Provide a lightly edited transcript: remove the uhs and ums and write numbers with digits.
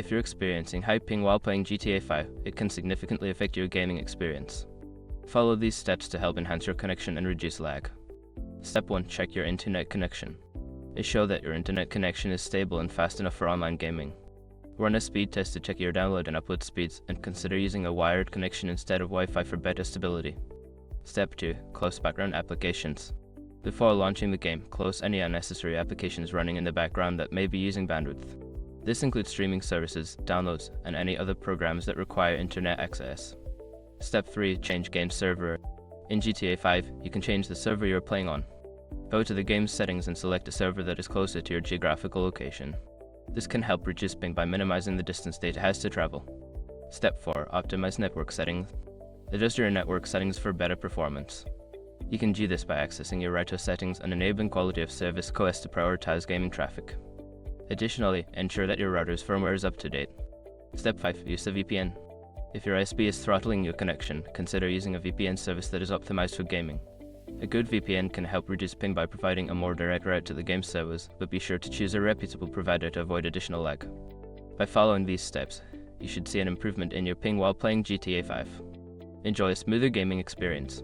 If you're experiencing high ping while playing GTA 5, it can significantly affect your gaming experience. Follow these steps to help enhance your connection and reduce lag. Step 1. Check your internet connection. Ensure that your internet connection is stable and fast enough for online gaming. Run a speed test to check your download and upload speeds, and consider using a wired connection instead of Wi-Fi for better stability. Step 2. Close background applications. Before launching the game, close any unnecessary applications running in the background that may be using bandwidth. This includes streaming services, downloads, and any other programs that require internet access. Step 3. Change game server. In GTA 5, you can change the server you're playing on. Go to the game's settings and select a server that is closer to your geographical location. This can help reduce ping by minimizing the distance data has to travel. Step 4. Optimize network settings. Adjust your network settings for better performance. You can do this by accessing your router settings and enabling quality of service OS to prioritize gaming traffic. Additionally, ensure that your router's firmware is up to date. Step 5. Use a VPN. If your ISP is throttling your connection, consider using a VPN service that is optimized for gaming. A good VPN can help reduce ping by providing a more direct route to the game servers, but be sure to choose a reputable provider to avoid additional lag. By following these steps, you should see an improvement in your ping while playing GTA 5. Enjoy a smoother gaming experience.